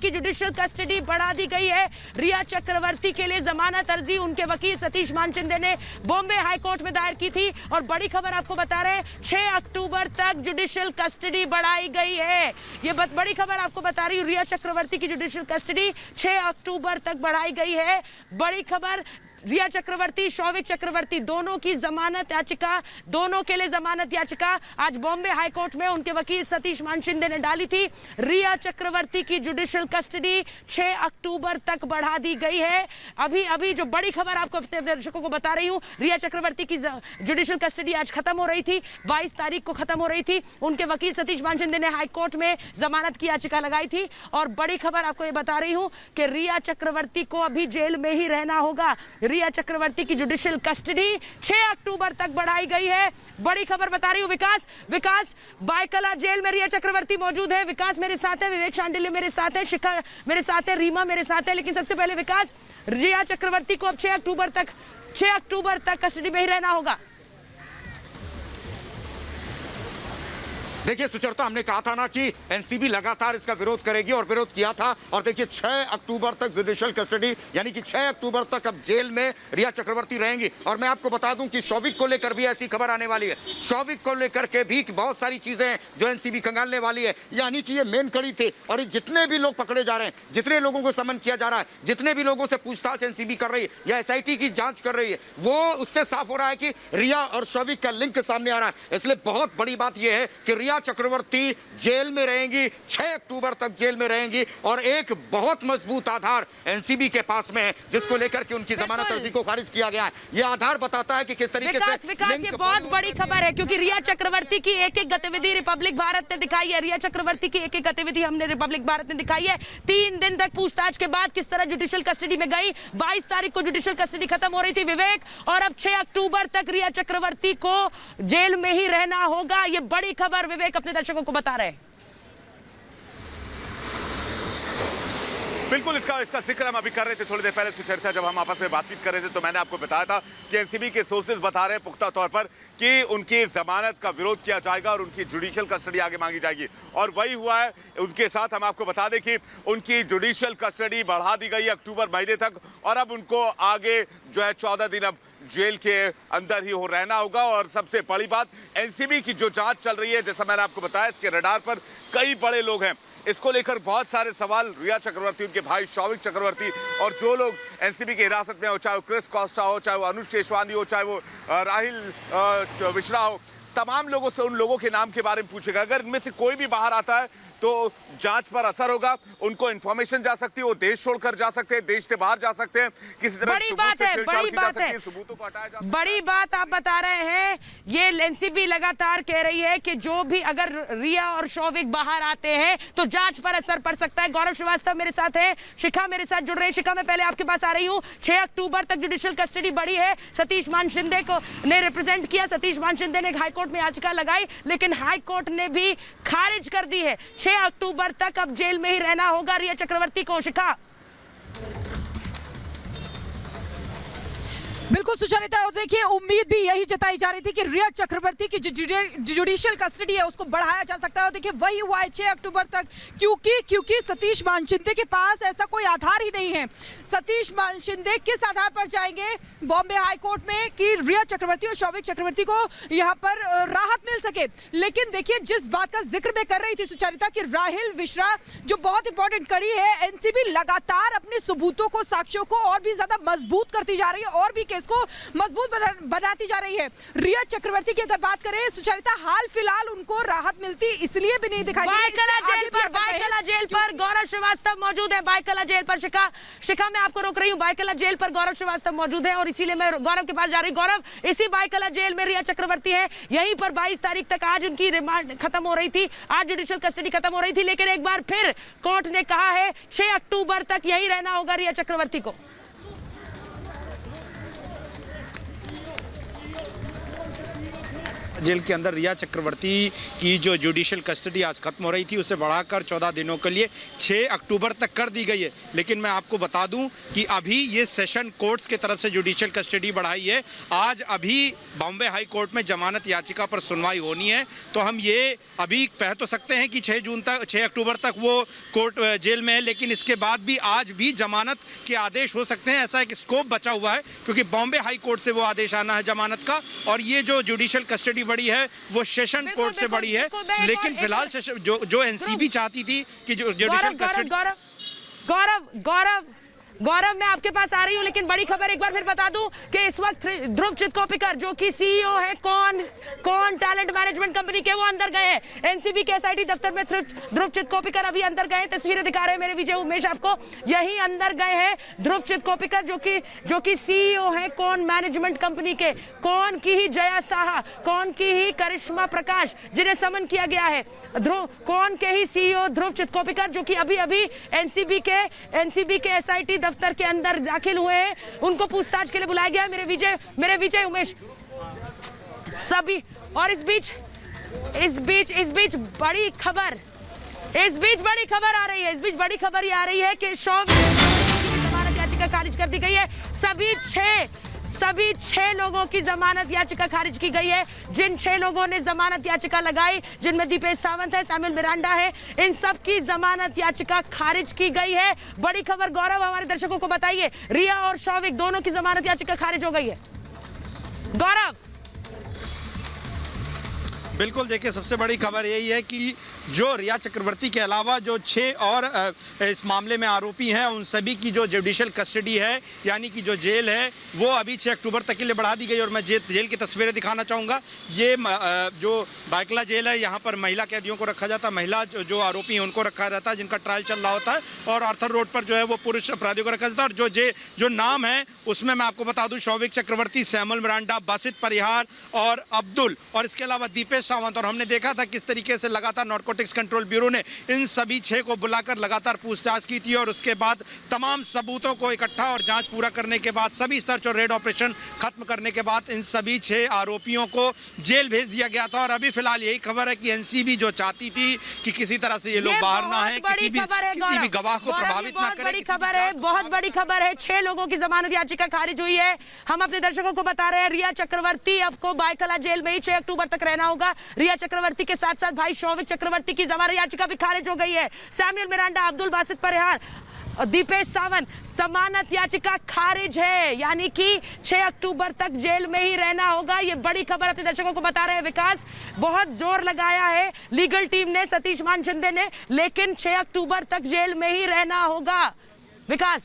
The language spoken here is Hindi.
की जुडिशियल कस्टडी बढ़ा दी गई है। रिया चक्रवर्ती के लिए जमानत अर्जी उनके वकील सतीश मानचंदे ने बॉम्बे हाईकोर्ट में दायर की थी और बड़ी खबर आपको बता रहे हैं 6 अक्टूबर तक जुडिशियल कस्टडी बढ़ाई गई है। ये बड़ी खबर आपको बता रही हूँ, रिया चक्रवर्ती की जुडिशियल कस्टडी 6 अक्टूबर तक बढ़ाई गई है। बड़ी खबर, रिया चक्रवर्ती, शौविक चक्रवर्ती दोनों की जमानत याचिका, दोनों के लिए जमानत याचिका आज बॉम्बे हाईकोर्ट में उनके वकील सतीश मानशिंदे ने डाली थी। रिया चक्रवर्ती की जुडिशियल कस्टडी 6 अक्टूबर तक बढ़ा दी गई है। अभी जो बड़ी खबर आपको अपने दर्शकों को बता रही हूं, रिया चक्रवर्ती की जुडिशियल कस्टडी आज खत्म हो रही थी, 22 तारीख को खत्म हो रही थी। उनके वकील सतीश मानशिंदे ने हाईकोर्ट में जमानत की याचिका लगाई थी और बड़ी खबर आपको ये बता रही हूं कि रिया चक्रवर्ती को अभी जेल में ही रहना होगा। रिया चक्रवर्ती की जुडिशियल कस्टडी 6 अक्टूबर तक बढ़ाई गई है। बड़ी खबर बता रही हूं। विकास बायकला जेल में रिया चक्रवर्ती मौजूद है। विकास मेरे साथ है, विवेक शांडिल्य मेरे साथ है, शिखा मेरे साथ है, रीमा मेरे साथ है। लेकिन सबसे पहले विकास, रिया चक्रवर्ती को अब 6 अक्टूबर तक कस्टडी में ही रहना होगा। देखिए सुचरिता, हमने कहा था ना कि एनसीबी लगातार इसका विरोध करेगी और विरोध किया था। और देखिए 6 अक्टूबर तक जुडिशियल कस्टडी, यानी कि 6 अक्टूबर तक अब जेल में रिया चक्रवर्ती रहेंगी। और मैं आपको बता दूं कि शौविक को लेकर भी ऐसी खबर आने वाली है। शौविक को लेकर के भी बहुत सारी चीजें हैं जो एनसीबी खंगालने वाली है। यानी कि ये मेन कड़ी थे और जितने भी लोग पकड़े जा रहे हैं, जितने लोगों को समन किया जा रहा है, जितने भी लोगों से पूछताछ एनसीबी कर रही है या एसआईटी की जांच कर रही है, वो उससे साफ हो रहा है कि रिया और शौविक का लिंक सामने आ रहा है। इसलिए बहुत बड़ी बात यह है कि रिया चक्रवर्ती जेल में रहेंगी, 6 अक्टूबर तक जेल में रहेंगी। और एक बहुत मजबूत आधार एनसीबी के पास में है जिसको लेकर के उनकी जमानत अर्जी को खारिज किया गया है। यह आधार बताता है कि किस तरीके से विकास ये बहुत बड़ी खबर है, क्योंकि रिया चक्रवर्ती की एक एक गतिविधि रिपब्लिक भारत ने दिखाई है। रिया चक्रवर्ती की एक एक गतिविधि हमने रिपब्लिक भारत ने दिखाई है। 3 दिन तक पूछताछ के बाद किस तरह जुडिशियल कस्टडी में गई। 22 तारीख को जुडिशियल कस्टडी खत्म हो रही थी विवेक, और अब 6 अक्टूबर तक रिया चक्रवर्ती को जेल में ही रहना होगा। ये बड़ी खबर विवेक अपने दर्शकों को बता रहे हैं। बिल्कुल, इसका जिक्र हम अभी कर रहे थे थोड़ी देर पहले सुचरिता, जब हम आपस में बातचीत कर रहे थे तो मैंने आपको बताया था कि एनसीबी के सोर्सेज बता रहे हैं पुख्ता तौर पर कि उनकी जमानत का विरोध किया जाएगा और उनकी जुडिशियल कस्टडी आगे मांगी जाएगी। और वही हुआ है। उनके साथ हम आपको बता दें कि उनकी जुडिशियल कस्टडी बढ़ा दी गई अक्टूबर महीने तक और अब उनको आगे जो है 14 दिन अब जेल के अंदर ही रहना होगा। और सबसे बड़ी बात, एनसीबी की जो जांच चल रही है, जैसा मैंने आपको बताया, इसके रडार पर कई बड़े लोग हैं। इसको लेकर बहुत सारे सवाल रिया चक्रवर्ती, उनके भाई शौविक चक्रवर्ती और जो लोग एनसीबी की हिरासत में हो, चाहे वो क्रिस कोस्टा हो, चाहे वो अनुज केशवानी हो, चाहे वो राहिल मिश्रा हो, तमाम लोगों से उन लोगों के नाम के बारे में पूछेगा। अगर इनमें से कोई भी बाहर आता है तो जांच पर असर होगा, उनको इंफॉर्मेशन जा सकती है, वो देश छोड़कर जा सकते हैं, देश से बाहर जा सकते हैं, किसी तरह बड़ी बात है, सबूतों को हटाया जा सकता है। बड़ी बात आप बता रहे हैं। ये एनसीबी लगातार कह रही है कि जो भी अगर रिया और शौविक बाहर आते हैं तो जांच पर असर पड़ सकता है। गौरव श्रीवास्तव मेरे साथ है, शिखा मेरे साथ जुड़ रही है। शिखा, मैं पहले आपके पास आ रही हूँ। 6 अक्टूबर तक जुडिशियल कस्टडी बढ़ी है। सतीश मानशिंदे को ने रिप्रेजेंट किया। सतीश मानशिंदे ने हाईकोर्ट में याचिका लगाई, लेकिन हाईकोर्ट ने भी खारिज कर दी है। 6 अक्टूबर तक अब जेल में ही रहना होगा रिया चक्रवर्ती को। शिखा, बिल्कुल सुचरिता, और देखिए उम्मीद भी यही जताई जा रही थी कि रिया चक्रवर्ती की जो जुडिशियल कस्टडी है उसको बढ़ाया जा सकता है। और देखिए वही हुआ है 6 अक्टूबर तक, क्योंकि सतीश मानशिंदे के पास ऐसा कोई आधार ही नहीं है। सतीश मानशिंदे किस आधार पर जाएंगे बॉम्बे हाईकोर्ट में कि रिया चक्रवर्ती और शौविक चक्रवर्ती को यहाँ पर राहत मिल सके। लेकिन देखिए जिस बात का जिक्र मैं कर रही थी सुचरिता कि राहिल मिश्रा जो बहुत इंपॉर्टेंट कड़ी है, एनसीबी लगातार अपने सबूतों को, साक्ष्यों को और भी ज्यादा मजबूत करती जा रही है और भी को मजबूत बनाती जा रही है। रिया चक्रवर्ती की अगर बात करें सुचरिता, हाल फिलहाल उनको राहत मिलती इसलिए भी नहीं दिखाई बायकला जेल पर गौरव श्रीवास्तव मौजूद है। बायकला जेल पर शिखा मैं आपको रोक रही हूँ। बायकला जेल पर गौरव श्रीवास्तव मौजूद है और इसीलिए मैं गौरव के पास जा रही हूँ। गौरव, इसी बायकला जेल में रिया चक्रवर्ती है। यहीं पर 22 तारीख तक आज उनकी रिमांड खत्म हो रही थी, आज जुडिशियल कस्टडी खत्म हो रही थी। लेकिन एक बार फिर कोर्ट ने कहा है 6 अक्टूबर तक यही रहना होगा रिया चक्रवर्ती को। जेल के अंदर रिया चक्रवर्ती की जो जुडिशियल कस्टडी आज खत्म हो रही थी उसे बढ़ाकर 14 दिनों के लिए 6 अक्टूबर तक कर दी गई है। लेकिन मैं आपको बता दूं कि अभी ये सेशन कोर्ट्स की तरफ से जुडिशियल कस्टडी बढ़ाई है। आज अभी बॉम्बे हाई कोर्ट में जमानत याचिका पर सुनवाई होनी है, तो हम ये अभी कह तो सकते हैं कि 6 अक्टूबर तक वो कोर्ट जेल में है, लेकिन इसके बाद भी आज भी जमानत के आदेश हो सकते हैं। ऐसा एक स्कोप बचा हुआ है क्योंकि बॉम्बे हाई कोर्ट से वो आदेश आना है जमानत का, और ये जो जुडिशियल कस्टडी बड़ी है वो सेशन कोर्ट से बड़ी है। लेकिन फिलहाल जो एनसीबी चाहती थी कि जो जुडिशियल कस्टडी गौरव मैं आपके पास आ रही हूँ, लेकिन बड़ी खबर एक बार फिर बता दूं कि इस वक्त ध्रुव चितकोपिकर जो कि सीईओ है कौन टैलेंट मैनेजमेंट कंपनी के, वो अंदर गए हैं। एनसीबी के एसआईटी दफ्तर में ध्रुव चितकोपिकर अभी अंदर गए हैं। तस्वीरें दिखा रहे हैं मेरे विजय उमेश आपको, यही अंदर गए हैं ध्रुव चितकोपिकर जो कि सीईओ है कौन मैनेजमेंट कंपनी के, कौन की ही जया साहा, कौन की ही करिश्मा प्रकाश, जिन्हें समन किया गया है। कौन के ही सीईओ ध्रुव चितकोपिकर जो कि अभी एनसीबी के एसआईटी दफ्तर के अंदर दाखिल हुए हैं, उनको पूछताछ के लिए बुलाया गया है। मेरे विजय उमेश सभी, और इस बीच बड़ी खबर आ रही है। इस बीच बड़ी खबर ये आ रही है कि जमानत याचिका खारिज कर दी गई है। सभी 6 लोगों की जमानत याचिका खारिज की गई है। जिन 6 लोगों ने जमानत याचिका लगाई, जिनमें दीपेश सावंत है, सैमुअल मिरांडा है, इन सब की जमानत याचिका खारिज की गई है। बड़ी खबर गौरव हमारे दर्शकों को बताइए, रिया और शौविक दोनों की जमानत याचिका खारिज हो गई है। गौरव बिल्कुल, देखिए सबसे बड़ी खबर यही है कि जो रिया चक्रवर्ती के अलावा जो 6 और इस मामले में आरोपी हैं, उन सभी की जो जुडिशियल कस्टडी है, यानी कि जो जेल है, वो अभी 6 अक्टूबर तक के लिए बढ़ा दी गई। और मैं जेल की तस्वीरें दिखाना चाहूँगा। ये जो बाइकला जेल है, यहाँ पर महिला कैदियों को रखा जाता है, महिला जो आरोपी हैं उनको रखा रहता है, जिनका ट्रायल चल रहा होता है। और आर्थर रोड पर जो है वो पुरुष अपराधियों को रखा जाता है। और जो नाम है उसमें मैं आपको बता दूँ, शौविक चक्रवर्ती, सैमुअल मिरांडा, बासित परिहार और अब्दुल, और इसके अलावा दीपेश सावंत। और हमने देखा था किस तरीके से लगातार नारकोटिक्स कंट्रोल ब्यूरो ने इन सभी 6 को बुलाकर लगातार पूछताछ की थी, और उसके बाद तमाम सबूतों को इकट्ठा और जांच पूरा करने के बाद, सभी सर्च और रेड ऑपरेशन खत्म करने के बाद इन सभी 6 आरोपियों को जेल भेज दिया गया था। और अभी फिलहाल यही खबर है कि एनसीबी जो चाहती थी कि किसी तरह से ये लोग बाहर ना है, किसी भी गवाह को प्रभावित ना करें। बहुत बड़ी खबर है, 6 लोगों की जमानत याचिका खारिज हुई है। हम अपने दर्शकों को बता रहे हैं, रिया चक्रवर्ती आपको बाइकला जेल में ही 6 अक्टूबर तक रहना होगा। रिया चक्रवर्ती के साथ साथ भाई शौविक चक्रवर्ती की जमानत याचिका भी खारिज हो गई है। सैमुअल मिरांडा, अब्दुल बासित परिहार, दीपेश सावंत, जमानत याचिका खारिज है, यानी कि 6 अक्टूबर तक जेल में ही रहना होगा। ये बड़ी खबर अपने दर्शकों को बता रहे हैं विकास। बहुत जोर लगाया है लीगल टीम ने, सतीश मान शिंदे ने, लेकिन 6 अक्टूबर तक जेल में ही रहना होगा। विकास